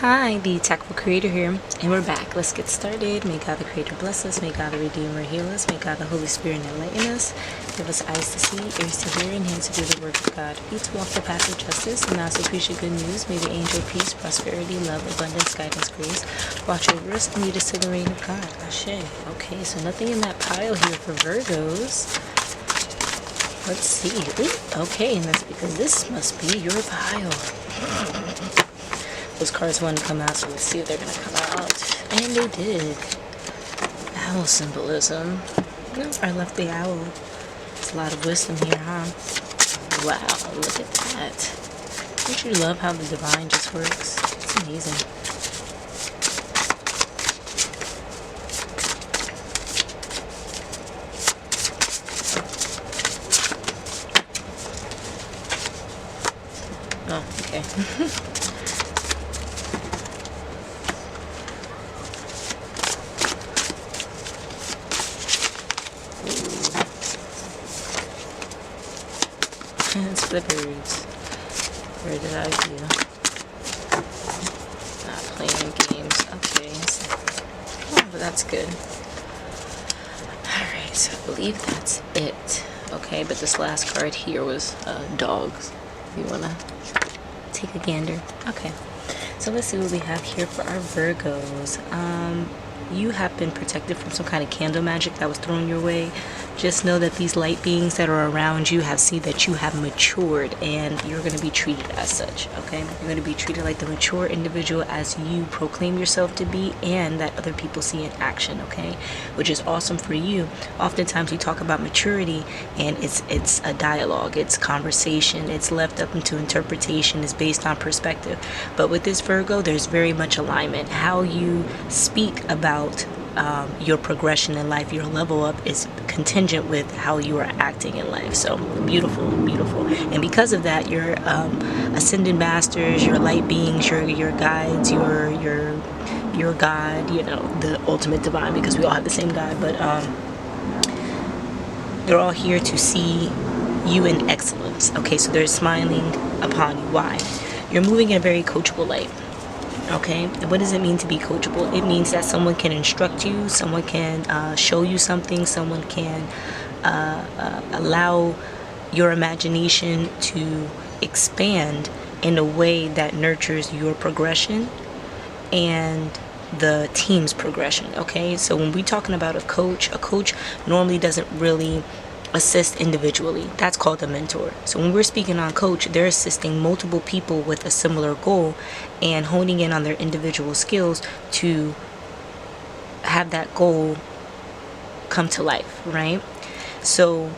Hi, the TAKful Creator here, and we're back. Let's get started. May God the Creator bless us. May God the Redeemer heal us. May God the Holy Spirit enlighten us. Give us eyes to see, ears to hear, and hands to do the work of God. Feet to walk the path of justice, and mouths to preach the good news. May the angel peace, prosperity, love, abundance, guidance, grace watch over us and lead us to the reign of God. Ashe. Okay, so nothing in that pile here for Virgos. Let's see. Ooh, okay, and that's because this must be your pile. Those cards wanted to come out, so let's see if they're going to come out. And they did. Owl symbolism. No, I left the owl. There's a lot of wisdom here, huh? Wow, look at that. Don't you love how the divine just works? It's amazing. Oh, okay. It's flippers. Where did I do? Not playing games. Okay. Oh, but that's good. Alright, so I believe that's it. Okay, but this last card here was dogs. If you want to take a gander. Okay. So let's see what we have here for our Virgos. You have been protected from some kind of candle magic that was thrown your way. Just know that these light beings that are around you have seen that you have matured, and you're going to be treated as such, okay? You're going to be treated like the mature individual as you proclaim yourself to be, and that other people see in action, okay? Which is awesome for you. Oftentimes we talk about maturity, and it's a dialogue, it's conversation, it's left up into interpretation, it's based on perspective. But with this Virgo, there's very much alignment. How you speak about your progression in life, your level up, is contingent with how you are acting in life. So beautiful, beautiful. And because of that, your ascended masters, your light beings, your guides, your God, you know, the ultimate divine, because we all have the same God, but they're all here to see you in excellence. Okay, so they're smiling upon you. Why? You're moving in a very coachable light. Okay, and what does it mean to be coachable? It means that someone can instruct you, someone can show you something, someone can allow your imagination to expand in a way that nurtures your progression and the team's progression. Okay, so when we're talking about a coach normally doesn't really assist individually. That's called a mentor. So when we're speaking on coach, they're assisting multiple people with a similar goal and honing in on their individual skills to have that goal come to life, right? So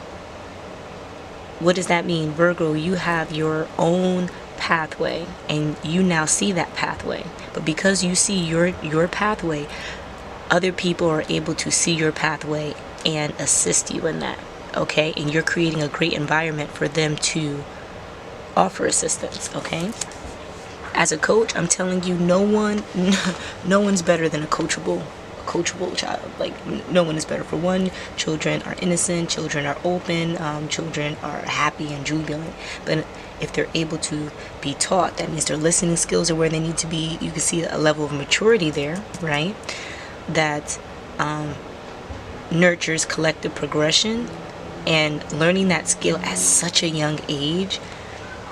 what does that mean? Virgo, you have your own pathway, and you now see that pathway. But because you see your pathway, other people are able to see your pathway and assist you in that. Okay, and you're creating a great environment for them to offer assistance. Okay, as a coach, I'm telling you, no one's better than a coachable child. Like, no one is better. For one, children are innocent, children are open, children are happy and jubilant. But if they're able to be taught, that means their listening skills are where they need to be. You can see a level of maturity there, right? That nurtures collective progression. And learning that skill at such a young age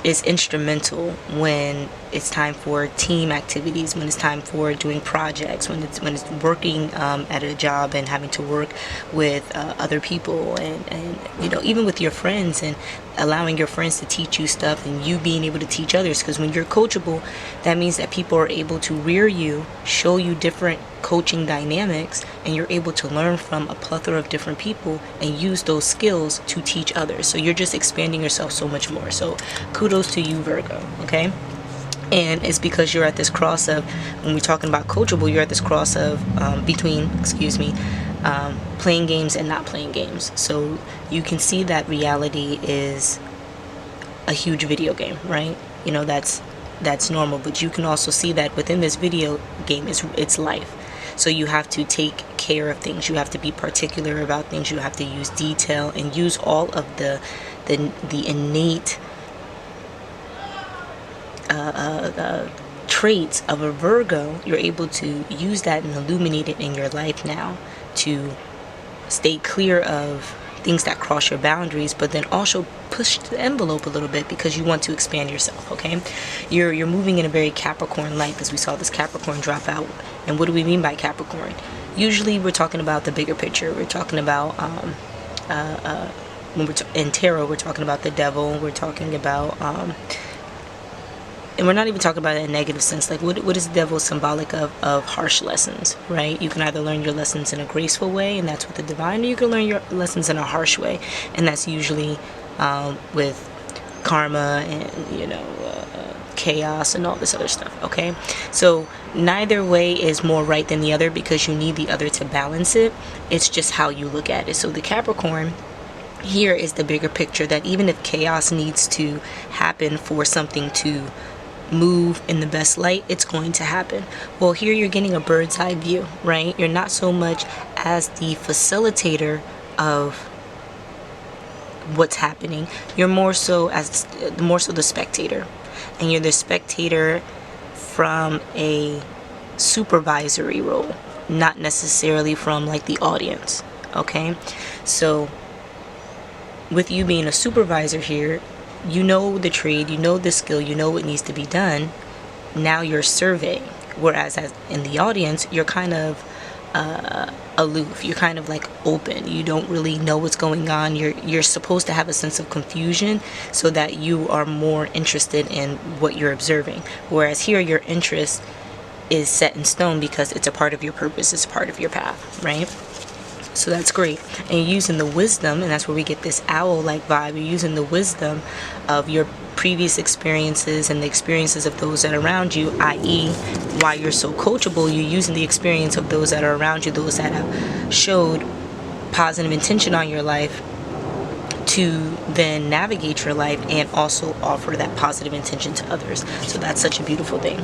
is instrumental when it's time for team activities, when it's time for doing projects, when it's working at a job and having to work with other people, and you know, even with your friends, and allowing your friends to teach you stuff and you being able to teach others. Because when you're coachable, that means that people are able to rear you, show you different coaching dynamics, and you're able to learn from a plethora of different people and use those skills to teach others. So you're just expanding yourself so much more. So kudos to you, Virgo. Okay, and it's because you're at this cross of, when we're talking about coachable, you're at this cross of between playing games and not playing games. So you can see that reality is a huge video game, right? You know, that's normal, but you can also see that within this video game it's life. So you have to take care of things. You have to be particular about things. You have to use detail and use all of the innate traits of a Virgo, you're able to use that and illuminate it in your life now to stay clear of things that cross your boundaries, but then also push the envelope a little bit because you want to expand yourself. Okay, you're moving in a very Capricorn light, because we saw this Capricorn drop out. And what do we mean by Capricorn? Usually we're talking about the bigger picture. We're talking about when we're in tarot, we're talking about the devil. We're talking about and we're not even talking about it in a negative sense. Like, what is the devil symbolic of harsh lessons, right? You can either learn your lessons in a graceful way, and that's with the divine, or you can learn your lessons in a harsh way, and that's usually with karma and, you know, chaos and all this other stuff. Okay, so neither way is more right than the other, because you need the other to balance it. It's just how you look at it. So the Capricorn here is the bigger picture, that even if chaos needs to happen for something to move in the best light, it's going to happen. Well, here you're getting a bird's eye view, right? You're not so much as the facilitator of what's happening. You're more so the spectator, and you're the spectator from a supervisory role, not necessarily from like the audience. Okay, so with you being a supervisor here, you know the trade, you know the skill, you know what needs to be done. Now you're surveying. Whereas as in the audience, you're kind of aloof. You're kind of like open. You don't really know what's going on. You're supposed to have a sense of confusion so that you are more interested in what you're observing. Whereas here, your interest is set in stone because it's a part of your purpose. It's a part of your path, right? So that's great. And you're using the wisdom, and that's where we get this owl-like vibe. You're using the wisdom of your previous experiences and the experiences of those that are around you, i.e. why you're so coachable. You're using the experience of those that are around you, those that have showed positive intention on your life, to then navigate your life and also offer that positive intention to others. So that's such a beautiful thing.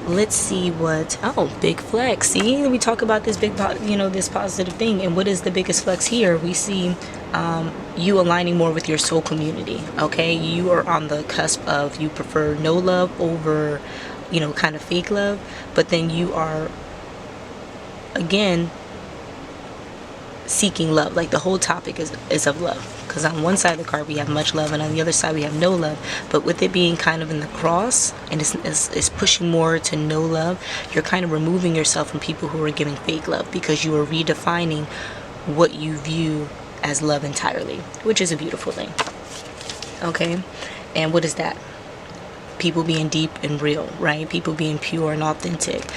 Let's see what, oh, big flex. See, we talk about this big, this positive thing. And what is the biggest flex here? We see you aligning more with your soul community. Okay, you are on the cusp of, you prefer no love over, kind of fake love. But then you are, again, seeking love. Like, the whole topic is of love, because on one side of the card we have much love, and on the other side we have no love. But with it being kind of in the cross, and it's pushing more to no love, you're kind of removing yourself from people who are giving fake love, because you are redefining what you view as love entirely, which is a beautiful thing. Okay, and what is that? People being deep and real, right? People being pure and authentic,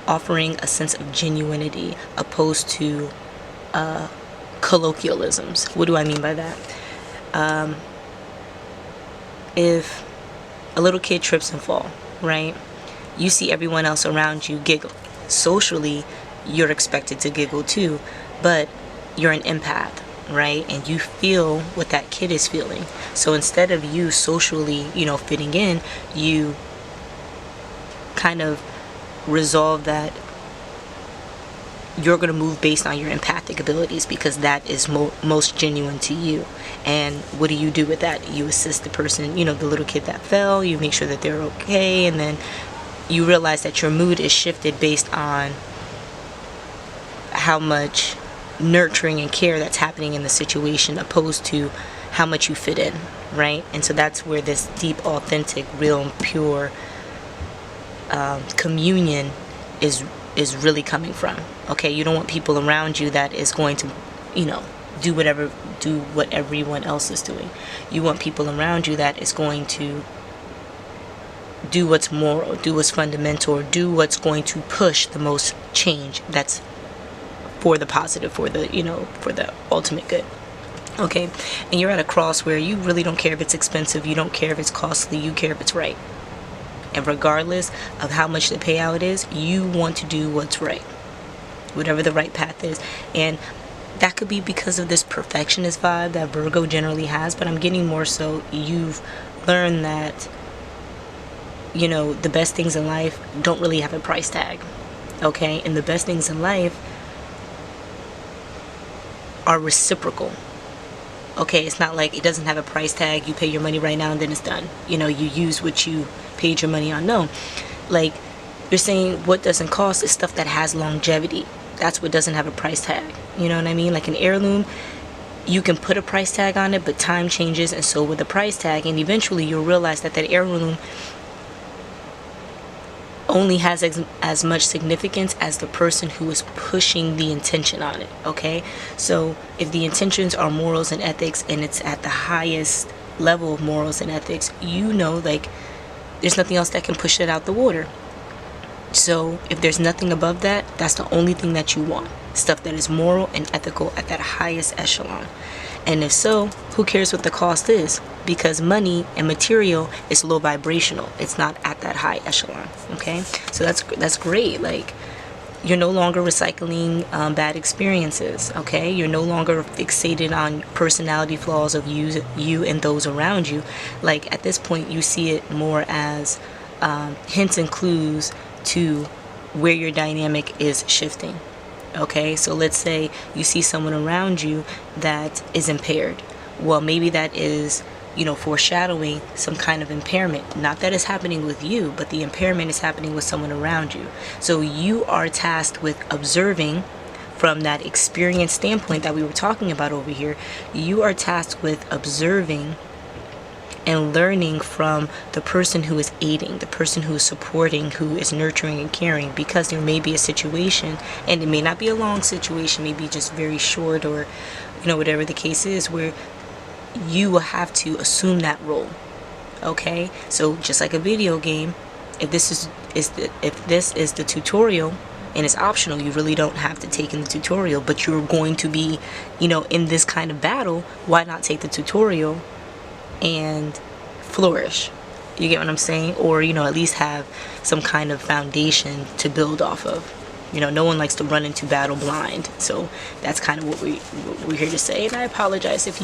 offering a sense of genuinity opposed to colloquialisms. What do I mean by that? If a little kid trips and fall, right? You see everyone else around you giggle. Socially, you're expected to giggle too, but you're an empath, right? And you feel what that kid is feeling. So instead of you socially, fitting in, you kind of resolve that you're going to move based on your empathic abilities, because that is most genuine to you. And what do you do with that? You assist the person, the little kid that fell. You make sure that they're okay, and then you realize that your mood is shifted based on how much nurturing and care that's happening in the situation, opposed to how much you fit in, right? And so that's where this deep, authentic, real, and pure communion is really coming from. Okay, you don't want people around you that is going to, do what everyone else is doing. You want people around you that is going to do what's moral, do what's fundamental, or do what's going to push the most change that's for the positive, for the, for the ultimate good. Okay, and you're at a cross where you really don't care if it's expensive, you don't care if it's costly, you care if it's right. And regardless of how much the payout is, you want to do what's right, whatever the right path is. And that could be because of this perfectionist vibe that Virgo generally has, but I'm getting more so you've learned that, the best things in life don't really have a price tag. Okay, and the best things in life are reciprocal. Okay, it's not like it doesn't have a price tag. You pay your money right now and then it's done. You know, you use what you paid your money on. No, like you're saying what doesn't cost is stuff that has longevity. That's what doesn't have a price tag. You know what I mean? Like an heirloom, you can put a price tag on it, but time changes, and so with the price tag, and eventually you'll realize that that heirloom only has as much significance as the person who is pushing the intention on it. Okay, so if the intentions are morals and ethics, and it's at the highest level of morals and ethics, you know, like there's nothing else that can push it out the water. So if there's nothing above that, that's the only thing that you want, stuff that is moral and ethical at that highest echelon. And if so, who cares what the cost is? Because money and material is low vibrational. It's not at that high echelon. Okay, so that's great. Like, you're no longer recycling bad experiences. Okay, you're no longer fixated on personality flaws of you and those around you. Like, at this point, you see it more as hints and clues to where your dynamic is shifting. Okay, so let's say you see someone around you that is impaired. Well, maybe that is, you know, foreshadowing some kind of impairment. Not that it's happening with you, but the impairment is happening with someone around you. So you are tasked with observing from that experience standpoint that we were talking about over here. You are tasked with observing and learning from the person who is aiding, the person who is supporting, who is nurturing and caring, because there may be a situation, and it may not be a long situation, maybe just very short, or, you know, whatever the case is, where you will have to assume that role. Okay, so just like a video game, if this is the tutorial and it's optional, you really don't have to take in the tutorial, but you're going to be, you know, in this kind of battle. Why not take the tutorial and flourish? You get what I'm saying? Or, you know, at least have some kind of foundation to build off of. You know, no one likes to run into battle blind. So that's kind of what we're here to say. And I apologize if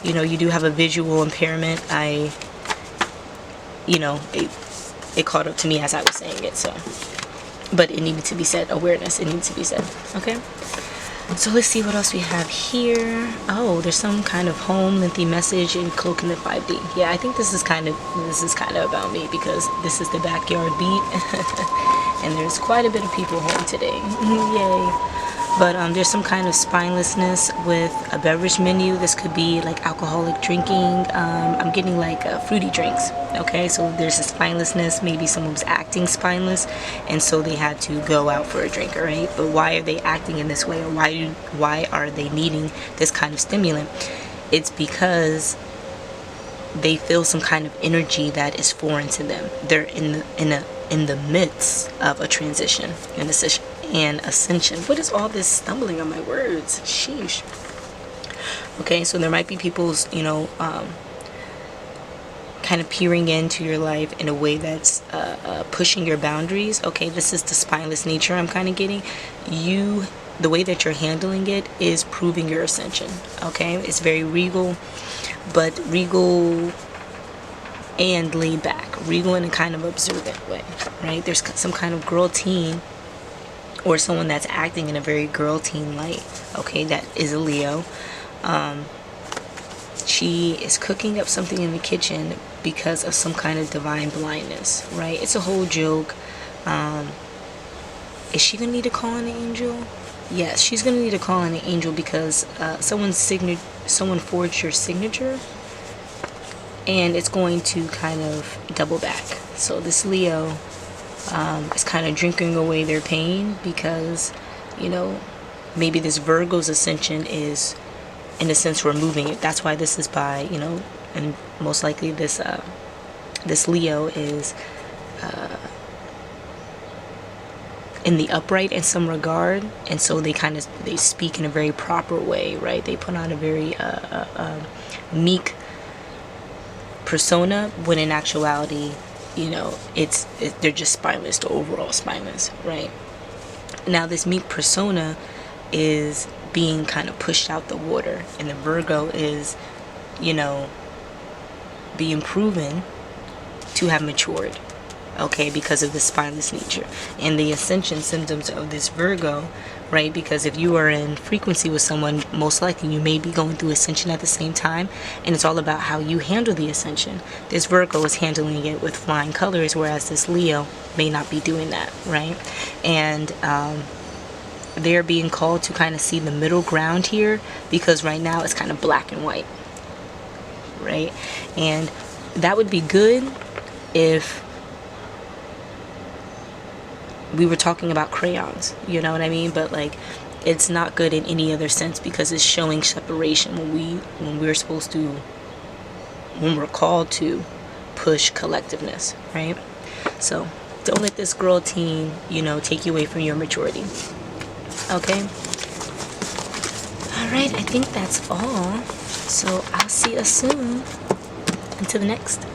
you know, you do have a visual impairment. You know, it caught up to me as I was saying it. So, but it needed to be said. Awareness, it needs to be said. Okay. So let's see what else we have here. Oh, there's some kind of home lengthy message in Cloak in the 5D. Yeah, I think this is kind of about me, because this is the backyard beat, and there's quite a bit of people home today. Yay! But there's some kind of spinelessness with a beverage menu. This could be like alcoholic drinking. I'm getting like fruity drinks. Okay, so there's a spinelessness. Maybe someone was acting spineless, and so they had to go out for a drink, right? But why are they acting in this way, or why are they needing this kind of stimulant? It's because they feel some kind of energy that is foreign to them. They're in the midst of a transition and ascension. What is all this stumbling on my words? Sheesh. Okay, so there might be people's, you know, kind of peering into your life in a way that's pushing your boundaries. Okay, this is the spineless nature I'm kind of getting. The way that you're handling it is proving your ascension. Okay, it's very regal, but regal and laid back. Regal in a kind of observant way, right? There's some kind of girl teen, or someone that's acting in a very girl teen light. Okay, that is a Leo. She is cooking up something in the kitchen because of some kind of divine blindness, right? It's a whole joke. Is she gonna need to call an angel? Yes, she's gonna need to call an angel, because someone forged your signature, and it's going to kind of double back. So this Leo is kind of drinking away their pain, because, you know, maybe this Virgo's ascension is, in a sense, removing it. That's why this is by, you know, and most likely this Leo is in the upright in some regard, and so they speak in a very proper way, right? They put on a very meek persona, when in actuality, you know, they're just spineless, the overall spineless, right? Now this meek persona is being kind of pushed out the water, and the Virgo is, you know, being proven to have matured, okay, because of the spineless nature. And the ascension symptoms of this Virgo right? Because if you are in frequency with someone, most likely you may be going through ascension at the same time, and it's all about how you handle the ascension. This Virgo is handling it with flying colors, whereas this Leo may not be doing that, right? And they're being called to kind of see the middle ground here, because right now it's kind of black and white, right? And that would be good if we were talking about crayons, you know what I mean? But like, it's not good in any other sense, because it's showing separation when we're supposed to, when we're called to push collectiveness, right? So don't let this girl teen, you know, take you away from your maturity. Okay? Alright, I think that's all. So I'll see you soon. Until the next.